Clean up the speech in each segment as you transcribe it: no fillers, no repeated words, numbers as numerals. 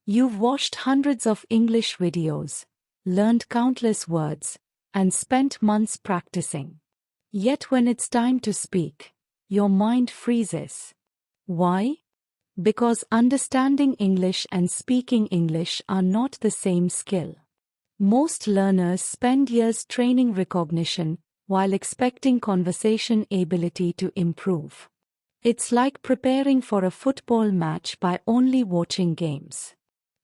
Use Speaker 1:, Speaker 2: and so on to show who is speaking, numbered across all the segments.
Speaker 1: You've watched hundreds of English videos, learned countless words, and spent months practicing. Yet when it's time to speak, your mind freezes. Why? Because understanding English and speaking English are not the same skill. Most learners spend years training recognition while expecting conversation ability to improve. It's like preparing for a football match by only watching games.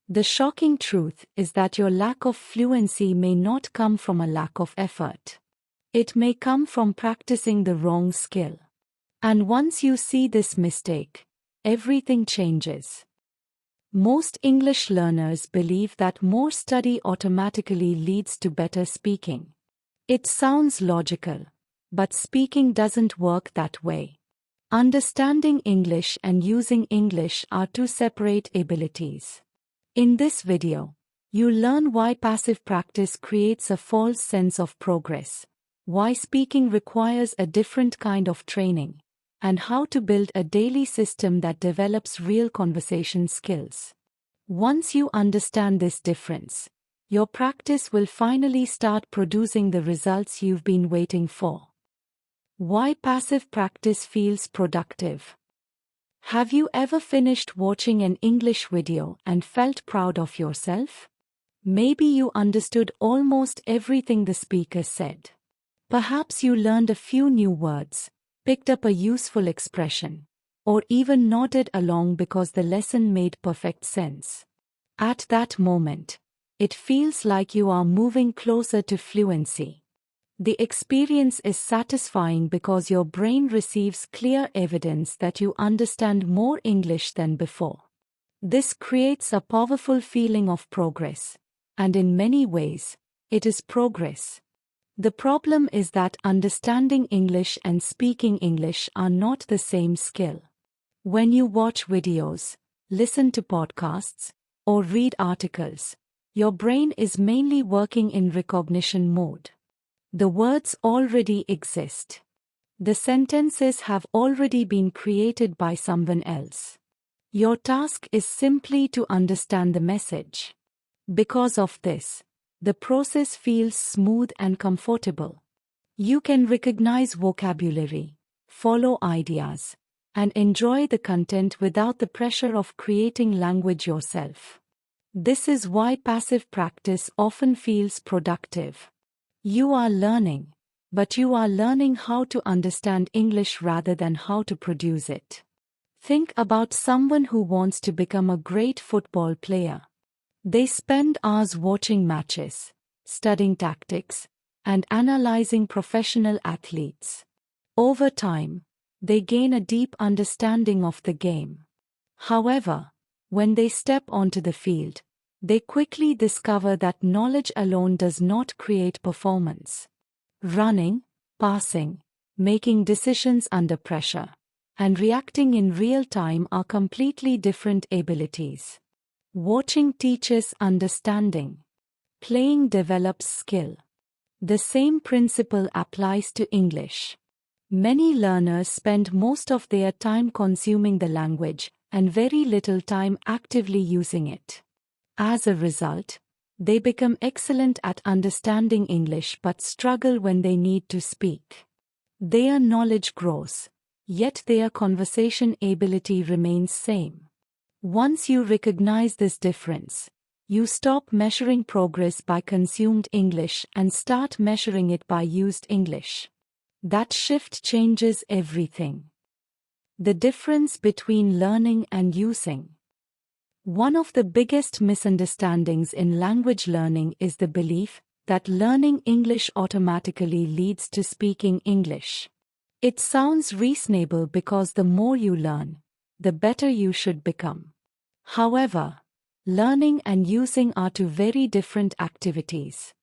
Speaker 1: The shocking truth is that your lack of fluency may not come from a lack of effort. It may come from practicing the wrong skill. And once you see this mistake, everything changes. Most English learners believe that more study automatically leads to better speaking. It sounds logical, but speaking doesn't work that way. Understanding English and using English are two separate abilities. In this video, you'll learn why passive practice creates a false sense of progress, why speaking requires a different kind of training, and how to build a daily system that develops real conversation skills. Once you understand this difference, your practice will finally start producing the results you've been waiting for. Why passive practice feels productive. Have you ever finished watching an English video and felt proud of yourself? Maybe you understood almost everything the speaker said. Perhaps you learned a few new words, picked up a useful expression, or even nodded along because the lesson made perfect sense. At that moment, it feels like you are moving closer to fluency. The experience is satisfying because your brain receives clear evidence that you understand more English than before. This creates a powerful feeling of progress, and in many ways, it is progress. The problem is that understanding English and speaking English are not the same skill. When you watch videos, listen to podcasts, or read articles, your brain is mainly working in recognition mode. The words already exist. The sentences have already been created by someone else. Your task is simply to understand the message. Because of this, the process feels smooth and comfortable. You can recognize vocabulary, follow ideas, and enjoy the content without the pressure of creating language yourself. This is why passive practice often feels productive. You are learning, but you are learning how to understand English rather than how to produce it. Think about someone who wants to become a great football player. They spend hours watching matches, studying tactics, and analyzing professional athletes. Over time, they gain a deep understanding of the game. However, when they step onto the field, they quickly discover that knowledge alone does not create performance. Running, passing, making decisions under pressure, and reacting in real time are completely different abilities. Watching teaches understanding. Playing develops skill. The same principle applies to English. Many learners spend most of their time consuming the language and very little time actively using it. As a result, they become excellent at understanding English but struggle when they need to speak. Their knowledge grows, yet their conversation ability remains same. Once you recognize this difference, you stop measuring progress by consumed English and start measuring it by used English. That shift changes everything. The difference between learning and using. One of the biggest misunderstandings in language learning is the belief that learning English automatically leads to speaking English. It sounds reasonable because the more you learn, the better you should become. However, learning and using are two very different activities.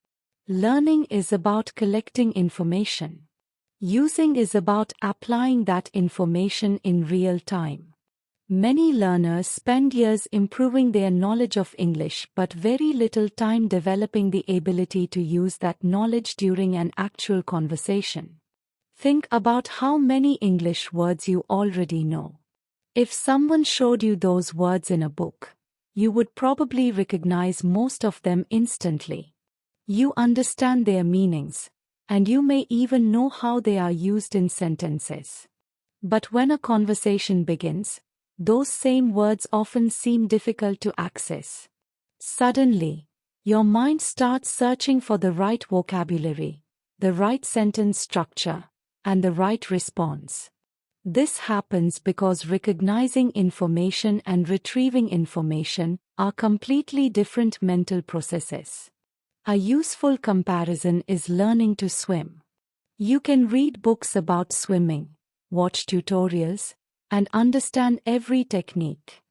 Speaker 1: Learning is about collecting information. Using is about applying that information in real time. Many learners spend years improving their knowledge of English but very little time developing the ability to use that knowledge during an actual conversation. Think about how many English words you already know. If someone showed you those words in a book, You would probably recognize most of them instantly. You understand their meanings, and you may even know how they are used in sentences. But when a conversation begins, those same words often seem difficult to access. Suddenly, your mind starts searching for the right vocabulary, the right sentence structure, and the right response. This happens because recognizing information and retrieving information are completely different mental processes. A useful comparison is learning to swim. You can read books about swimming, watch tutorials, and understand every technique.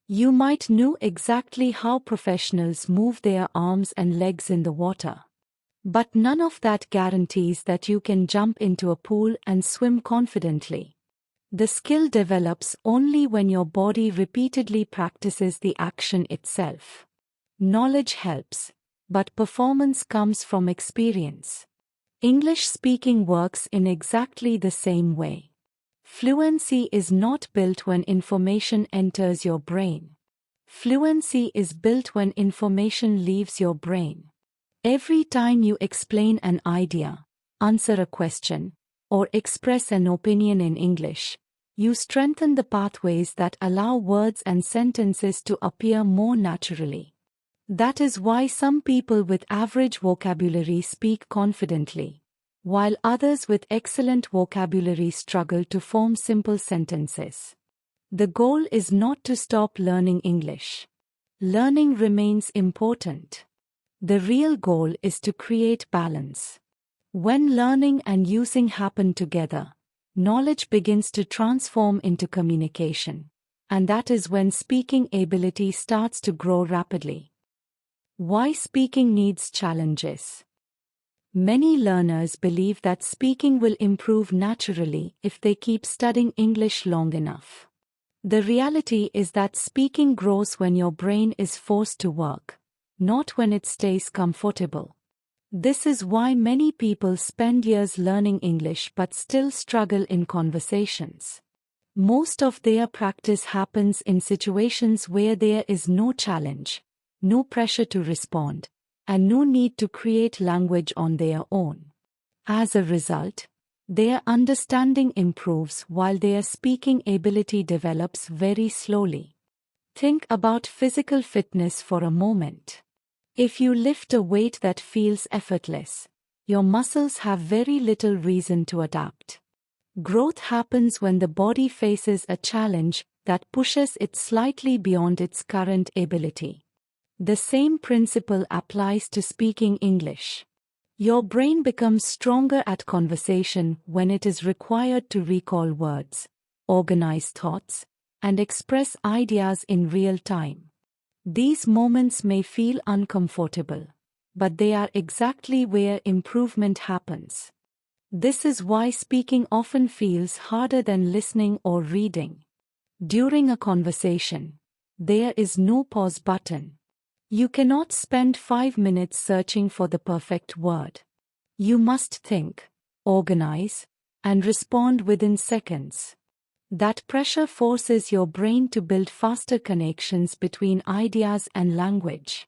Speaker 1: You might know exactly how professionals move their arms and legs in the water. But none of that guarantees that you can jump into a pool and swim confidently. The skill develops only when your body repeatedly practices the action itself. Knowledge helps, but performance comes from experience. English speaking works in exactly the same way. Fluency is not built when information enters your brain. Fluency is built when information leaves your brain. Every time you explain an idea, answer a question, or express an opinion in English, you strengthen the pathways that allow words and sentences to appear more naturally. That is why some people with average vocabulary speak confidently, while others with excellent vocabulary struggle to form simple sentences. The goal is not to stop learning English. Learning remains important. The real goal is to create balance. When learning and using happen together, knowledge begins to transform into communication, and that is when speaking ability starts to grow rapidly. Why speaking needs challenges? Many learners believe that speaking will improve naturally if they keep studying English long enough. The reality is that speaking grows when your brain is forced to work, not when it stays comfortable. This is why many people spend years learning English but still struggle in conversations. Most of their practice happens in situations where there is no challenge, no pressure to respond, and no need to create language on their own. As a result, their understanding improves while their speaking ability develops very slowly. Think about physical fitness for a moment. If you lift a weight that feels effortless, your muscles have very little reason to adapt. Growth happens when the body faces a challenge that pushes it slightly beyond its current ability. The same principle applies to speaking English. Your brain becomes stronger at conversation when it is required to recall words, organize thoughts, and express ideas in real time. These moments may feel uncomfortable, but they are exactly where improvement happens. This is why speaking often feels harder than listening or reading. During a conversation, there is no pause button. You cannot spend 5 minutes searching for the perfect word. You must think, organize, and respond within seconds. That pressure forces your brain to build faster connections between ideas and language.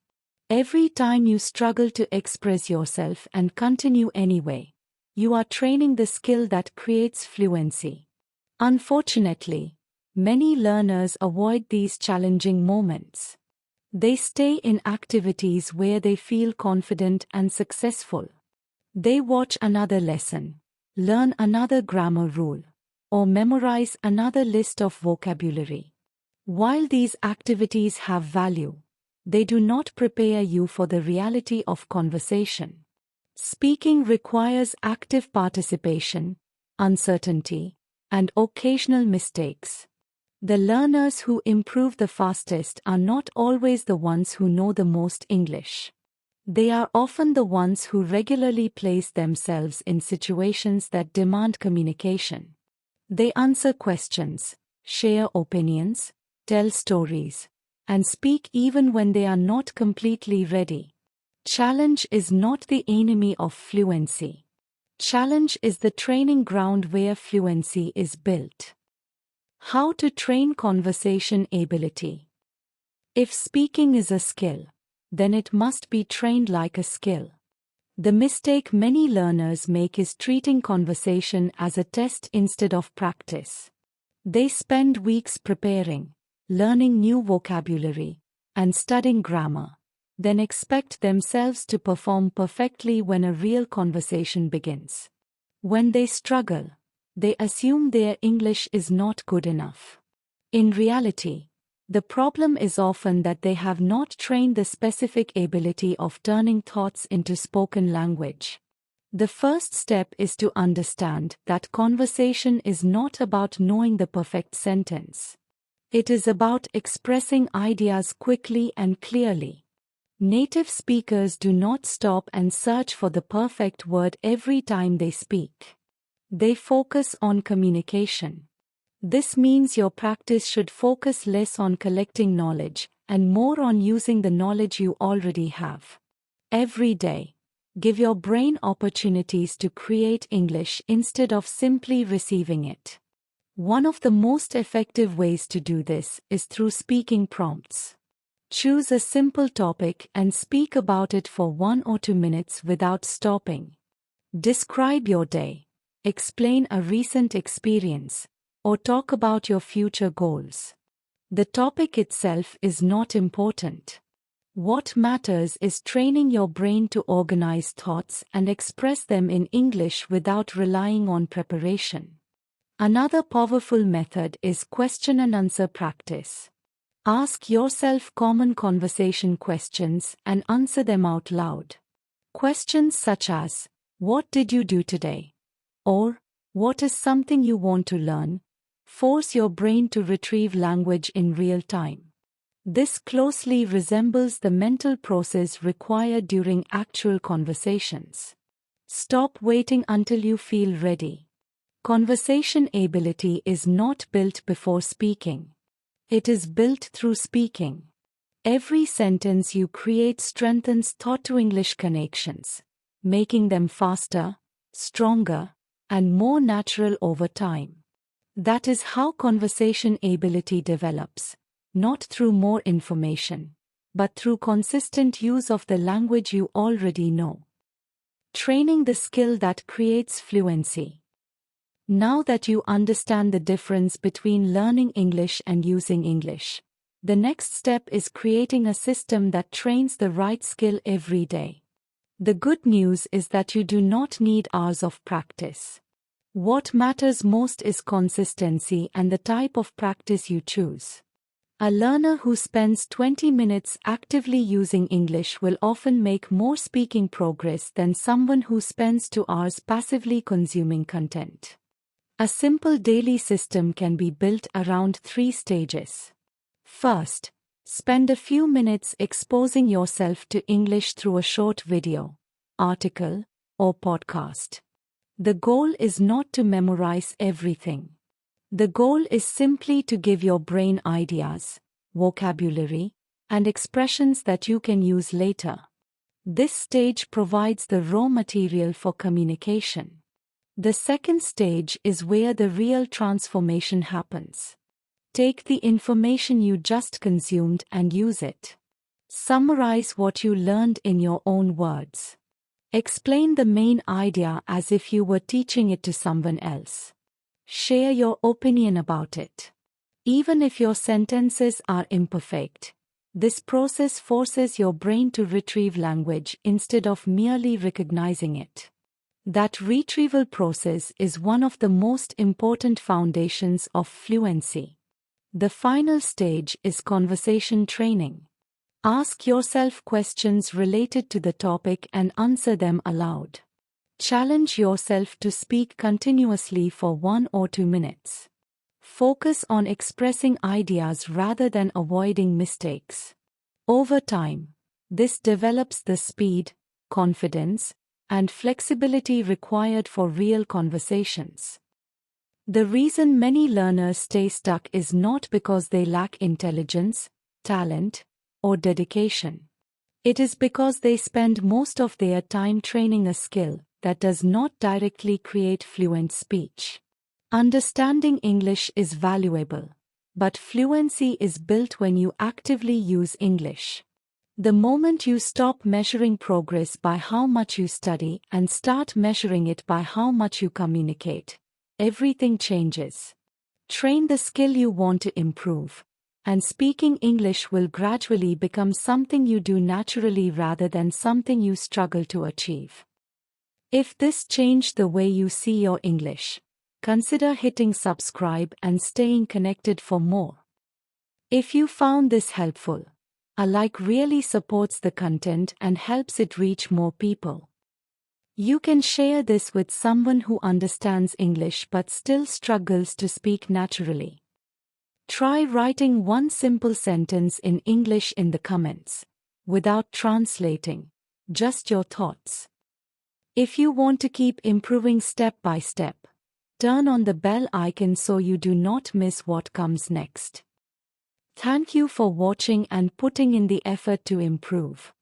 Speaker 1: Every time you struggle to express yourself and continue anyway, you are training the skill that creates fluency. Unfortunately, many learners avoid these challenging moments. They stay in activities where they feel confident and successful. They watch another lesson, learn another grammar rule, or memorize another list of vocabulary. While these activities have value, they do not prepare you for the reality of conversation. Speaking requires active participation, uncertainty, and occasional mistakes. The learners who improve the fastest are not always the ones who know the most English. They are often the ones who regularly place themselves in situations that demand communication. They answer questions, share opinions, tell stories, and speak even when they are not completely ready. Challenge is not the enemy of fluency. Challenge is the training ground where fluency is built. How to train conversation ability. If speaking is a skill, then it must be trained like a skill. The mistake many learners make is treating conversation as a test instead of practice. They spend weeks preparing, learning new vocabulary, and studying grammar, then expect themselves to perform perfectly when a real conversation begins. When they struggle, they assume their English is not good enough. In reality, the problem is often that they have not trained the specific ability of turning thoughts into spoken language. The first step is to understand that conversation is not about knowing the perfect sentence. It is about expressing ideas quickly and clearly. Native speakers do not stop and search for the perfect word every time they speak. They focus on communication. This means your practice should focus less on collecting knowledge and more on using the knowledge you already have. Every day, give your brain opportunities to create English instead of simply receiving it. One of the most effective ways to do this is through speaking prompts. Choose a simple topic and speak about it for 1 or 2 minutes without stopping. Describe your day, explain a recent experience, or talk about your future goals. The topic itself is not important. What matters is training your brain to organize thoughts and express them in English without relying on preparation. Another powerful method is question and answer practice. Ask yourself common conversation questions and answer them out loud. Questions such as, "What did you do today?" or "What is something you want to learn?" force your brain to retrieve language in real time. This closely resembles the mental process required during actual conversations. Stop waiting until you feel ready. Conversation ability is not built before speaking. It is built through speaking. Every sentence you create strengthens thought-to-English connections, making them faster, stronger, and more natural over time. That is how conversation ability develops, not through more information, but through consistent use of the language you already know. Training the skill that creates fluency. Now that you understand the difference between learning English and using English, the next step is creating a system that trains the right skill every day. The good news is that you do not need hours of practice. What matters most is consistency and the type of practice you choose. A learner who spends 20 minutes actively using English will often make more speaking progress than someone who spends 2 hours passively consuming content. A simple daily system can be built around 3 stages. First, spend a few minutes exposing yourself to English through a short video, article, or podcast. The goal is not to memorize everything. The goal is simply to give your brain ideas, vocabulary, and expressions that you can use later. This stage provides the raw material for communication. The second stage is where the real transformation happens. Take the information you just consumed and use it. Summarize what you learned in your own words. Explain the main idea as if you were teaching it to someone else. Share your opinion about it. Even if your sentences are imperfect, this process forces your brain to retrieve language instead of merely recognizing it. That retrieval process is one of the most important foundations of fluency. The final stage is conversation training. Ask yourself questions related to the topic and answer them aloud. Challenge yourself to speak continuously for 1 or 2 minutes. Focus on expressing ideas rather than avoiding mistakes. Over time, this develops the speed, confidence, and flexibility required for real conversations. The reason many learners stay stuck is not because they lack intelligence, talent, or dedication. It is because they spend most of their time training a skill that does not directly create fluent speech. Understanding English is valuable, But fluency is built when you actively use English. The moment you stop measuring progress by how much you study and start measuring it by how much you communicate, everything changes. Train the skill you want to improve, and speaking English will gradually become something you do naturally rather than something you struggle to achieve. If this changed the way you see your English, consider hitting subscribe and staying connected for more. If you found this helpful, a like really supports the content and helps it reach more people. You can share this with someone who understands English but still struggles to speak naturally. Try writing one simple sentence in English in the comments, without translating, just your thoughts. If you want to keep improving step by step, turn on the bell icon so you do not miss what comes next. Thank you for watching and putting in the effort to improve.